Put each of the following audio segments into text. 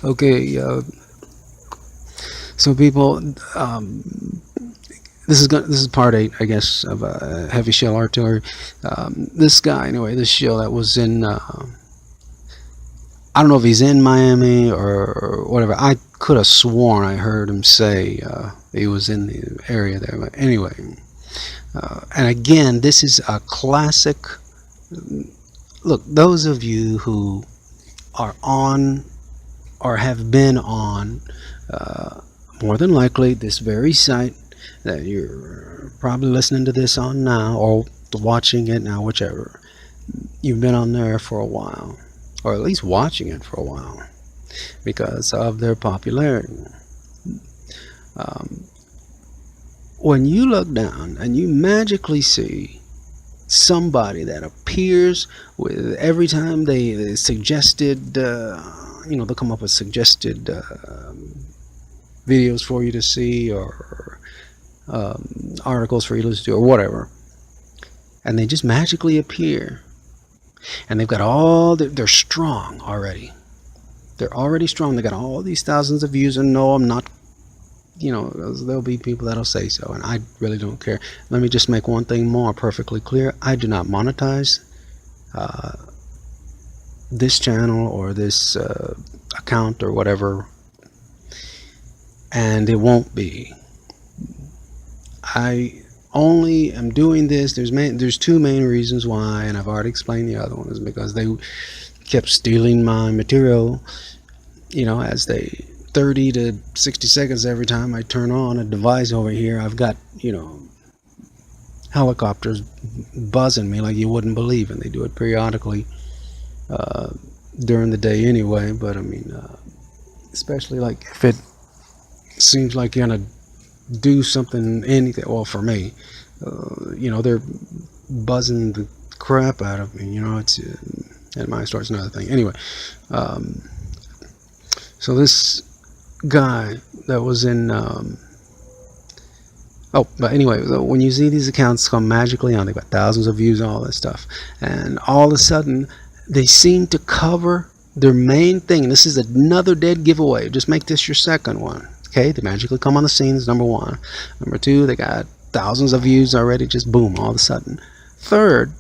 Okay, so people, this is part 8, I guess, of heavy shell artillery. This guy, anyway, this shell that was in, I don't know if he's in Miami or whatever. I could have sworn I heard him say he was in the area there. But anyway, and again, this is a classic. Look, those of you who are on or have been on, more than likely, this very site that you're probably listening to this on now or watching it now, whichever, you've been on there for a while, or at least watching it for a while because of their popularity. Um, when you look down and you magically see somebody that appears with every time they suggested, they'll come up with suggested videos for you to see or articles for you to listen to or whatever, and they just magically appear, and they've got all they're strong already. They're already strong. They got all these thousands of views, and no, I'm not. There'll be people that'll say so, and I really don't care. Let me just make one thing more perfectly clear. I do not monetize this channel or this account or whatever, and it won't be. I only am doing this. There's two main reasons why, and I've already explained the other one, is because they kept stealing my material, as they 30 to 60 seconds every time I turn on a device over here. I've got, helicopters buzzing me like you wouldn't believe, and they do it periodically during the day anyway. But I mean, especially like if it seems like you're gonna do something, anything, well, for me, they're buzzing the crap out of me. It's at my store's another thing. Anyway, so this guy that was in but anyway, so when you see these accounts come magically on, they've got thousands of views, all this stuff, and all of a sudden they seem to cover their main thing. This is another dead giveaway. Just make this your second one. Okay, they magically come on the scene, number one. Number two, they got thousands of views already, just boom, all of a sudden. Third,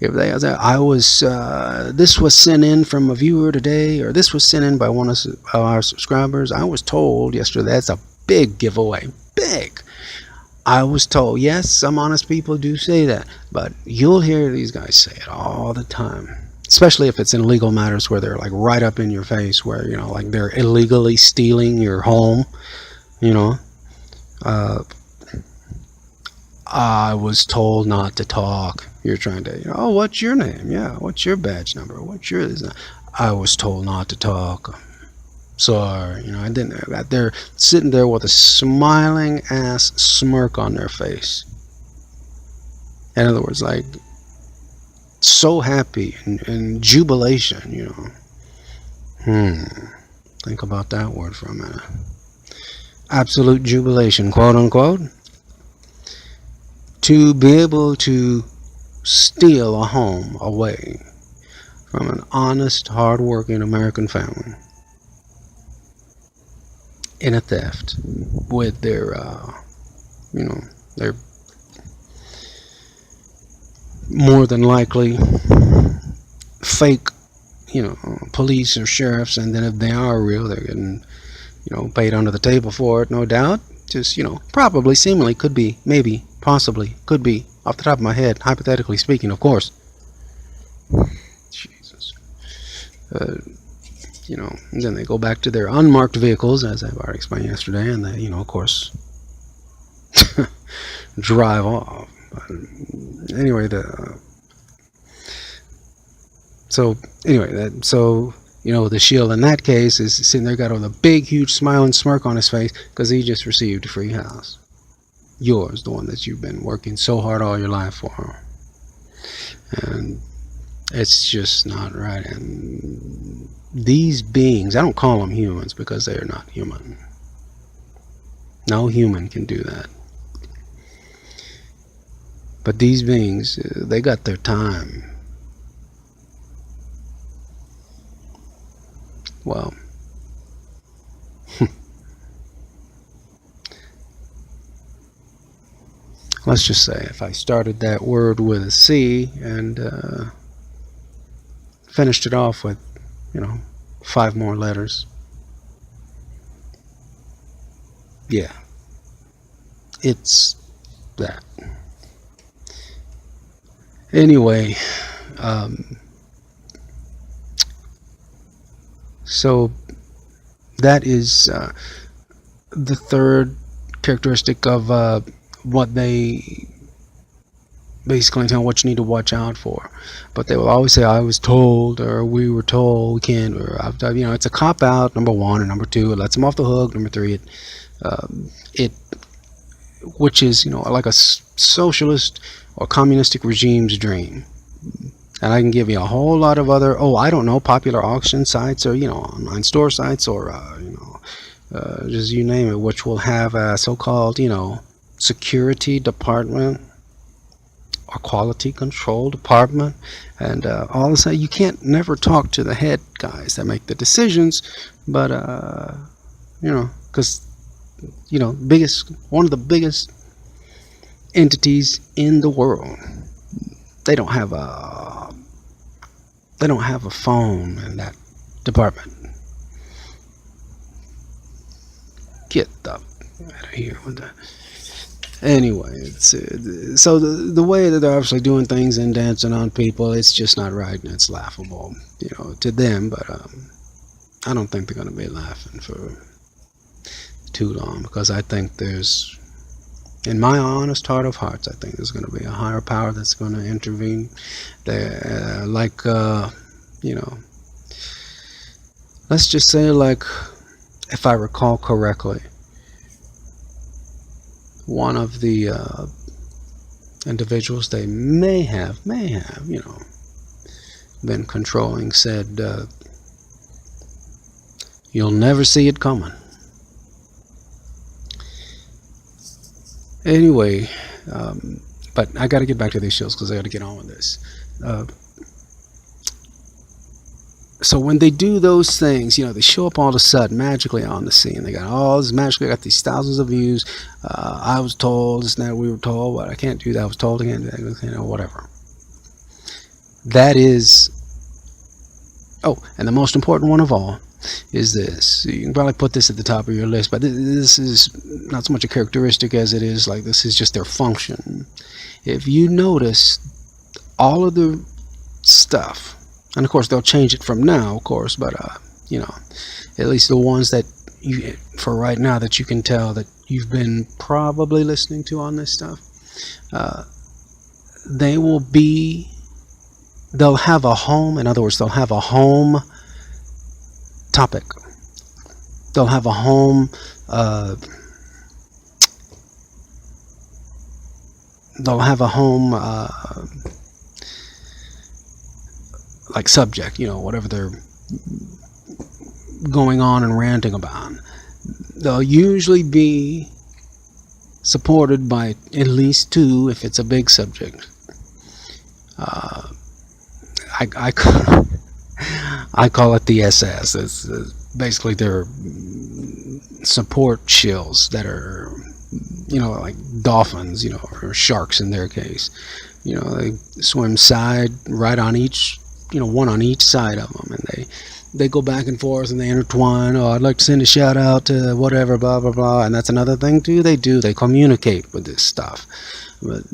if they this was sent in from a viewer today, or this was sent in by one of our subscribers, I was told yesterday. That's a big giveaway. Big. I was told. Yes, some honest people do say that, but you'll hear these guys say it all the time, especially if it's in legal matters where they're like right up in your face, where like they're illegally stealing your home. I was told not to talk. You're trying to, oh, what's your name? Yeah, what's your badge number? What's your this? I was told not to talk. Sorry, I didn't. They're sitting there with a smiling ass smirk on their face. In other words, like so happy and jubilation. Think about that word for a minute. Absolute jubilation, quote unquote. To be able to steal a home away from an honest, hard-working American family in a theft with their, their more than likely fake, police or sheriffs, and then if they are real, they're getting, paid under the table for it, no doubt. Just, probably, seemingly, could be, maybe, possibly, could be, off the top of my head, hypothetically speaking, of course. Jesus. And then they go back to their unmarked vehicles, as I've already explained yesterday, and they, of course, drive off. But anyway, the shield in that case is sitting there, got with a big, huge smiling smirk on his face because he just received a free house. Yours, the one that you've been working so hard all your life for. And it's just not right. And these beings, I don't call them humans because they are not human. No human can do that. But these beings, they got their time. Well, let's just say if I started that word with a C and finished it off with, 5 more letters. Yeah, it's that. Anyway, so that is the third characteristic of what they basically tell what you need to watch out for. But they will always say, I was told, or we were told, we can't, or it's a cop out, number one, and number two, it lets them off the hook. Number three, which is like a socialist or communistic regime's dream. And I can give you a whole lot of other, I don't know, popular auction sites, or online store sites, or just you name it, which will have a so-called security department or quality control department, and all of a sudden you can't never talk to the head guys that make the decisions, but because one of the biggest entities in the world, they don't have a phone in that department. Get the out of here with that. Anyway, it's so the way that they're actually doing things and dancing on people, it's just not right, and it's laughable, to them. But I don't think they're going to be laughing for too long, because I think there's, in my honest heart of hearts, I think there's going to be a higher power that's going to intervene. There, let's just say, if I recall correctly, one of the individuals they may have, been controlling said, you'll never see it coming. Anyway, but I got to get back to these shows because I got to get on with this. So when they do those things, they show up all of a sudden magically on the scene. They got all this magically, got these thousands of views. I was told, this and that, we were told, but I can't do that. I was told I can't do that, whatever. That is, and the most important one of all is this. You can probably put this at the top of your list, but this is not so much a characteristic as it is this is just their function. If you notice all of the stuff, and of course they'll change it from now, of course, but at least the ones that you, for right now, that you can tell that you've been probably listening to on this stuff, they'll have a home. In other words, they'll have a home topic. They'll have a home subject, whatever they're going on and ranting about. They'll usually be supported by at least 2 if it's a big subject. I call it the SS. It's basically their support shills that are, like dolphins, or sharks in their case. They swim right on each, one on each side of them, and they go back and forth and they intertwine. I'd like to send a shout out to whatever, blah blah blah. And that's another thing too. They communicate with this stuff, but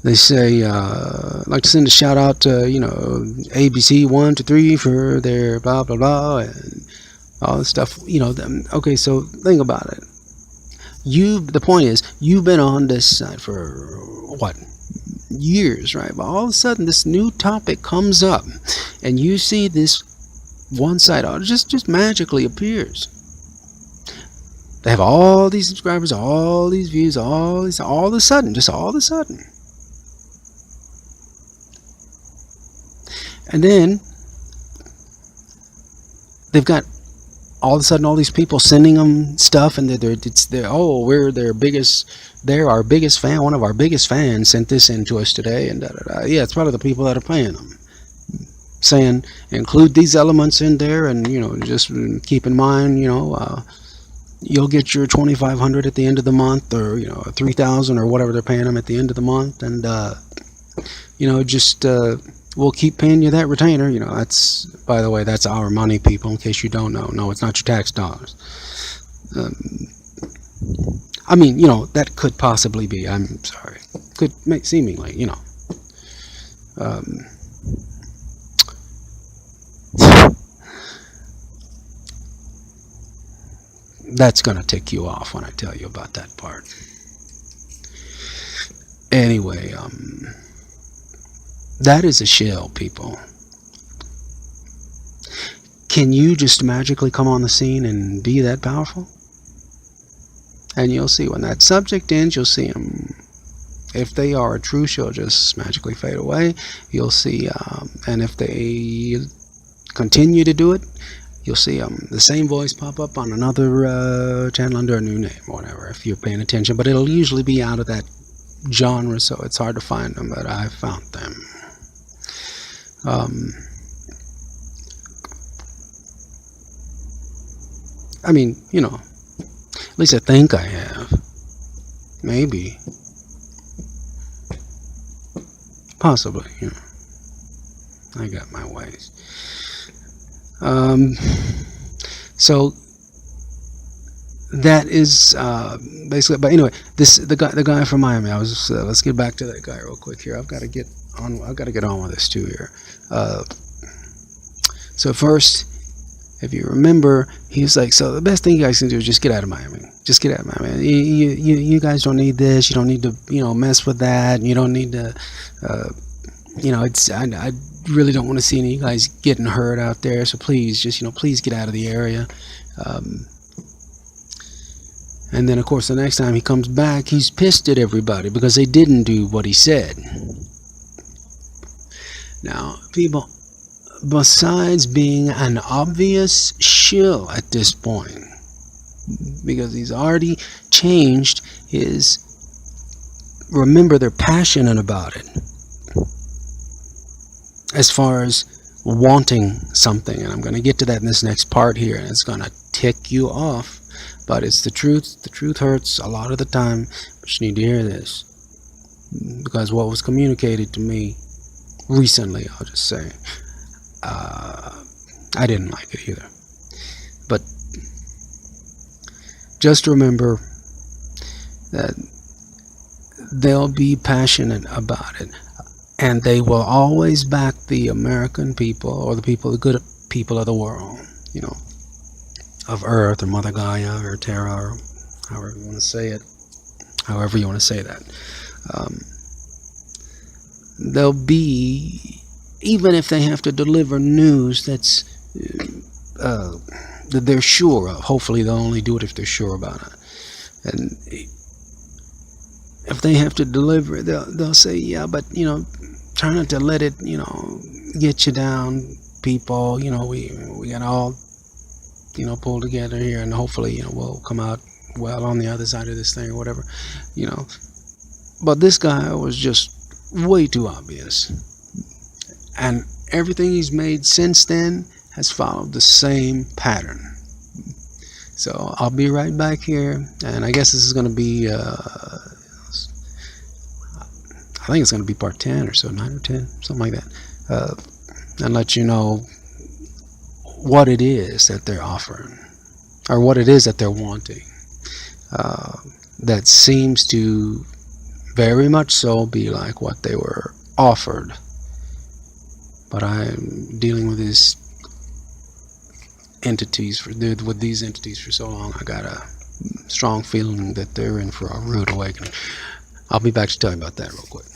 they say, like to send a shout out to, ABC 1 to 3 for their blah blah blah and all this stuff. Okay, so think about it. The point is, you've been on this site for what? Years, right? But all of a sudden this new topic comes up and you see this one site just magically appears. They have all these subscribers, all these views, all of a sudden. And then they've got all of a sudden all these people sending them stuff, and they're our biggest fan. One of our biggest fans sent this in to us today, and yeah, it's probably the people that are paying them, saying include these elements in there, and just keep in mind, you'll get your 2,500 at the end of the month, or 3,000 or whatever they're paying them at the end of the month, and just we'll keep paying you that retainer. That's, by the way, that's our money, people, in case you don't know. No, it's not your tax dollars. I mean, that could possibly be, I'm sorry, could make seemingly, that's gonna tick you off when I tell you about that part. Anyway, that is a shill, people. Can you just magically come on the scene and be that powerful? And you'll see when that subject ends, you'll see them. If they are a true shill, just magically fade away. You'll see, and if they continue to do it, you'll see the same voice pop up on another channel under a new name or whatever, if you're paying attention. But it'll usually be out of that genre, so it's hard to find them, but I found them. I mean, at least I think I have. Maybe. Possibly, I got my ways. So that is basically, but anyway, the guy from Miami. Let's get back to that guy real quick here. I've got to get on with this too here. So first, if you remember, he's like, so the best thing you guys can do is just get out of Miami. Just get out of Miami. You guys don't need this. You don't need to mess with that. You don't need to I really don't want to see any of you guys getting hurt out there. So please, just please get out of the area. And then of course the next time he comes back, he's pissed at everybody because they didn't do what he said. Now, people, besides being an obvious shill at this point, because he's already changed his, remember, they're passionate about it as far as wanting something, and I'm going to get to that in this next part here, and it's going to tick you off, but it's the truth. The truth hurts a lot of the time, but you need to hear this, because what was communicated to me recently, I'll just say, I didn't like it either. But just remember that they'll be passionate about it, and they will always back the American people, or the people, the good people of the world, of Earth, or Mother Gaia, or TERRA, or however you want to say it, however you want to say that. They'll be, even if they have to deliver news that's that they're sure of. Hopefully they'll only do it if they're sure about it. And if they have to deliver it, they'll say, yeah, but try not to let it get you down, people. We got all pull together here, and hopefully we'll come out well on the other side of this thing, or whatever. But this guy was just way too obvious, and everything he's made since then has followed the same pattern. So I'll be right back here, and I guess this is going to be I think it's going to be part 10 or so, 9 or 10, something like that, and let you know what it is that they're offering, or what it is that they're wanting, that seems to very much so be like what they were offered. But I'm dealing with these entities with these entities for so long, I got a strong feeling that they're in for a rude awakening. I'll be back to tell you about that real quick.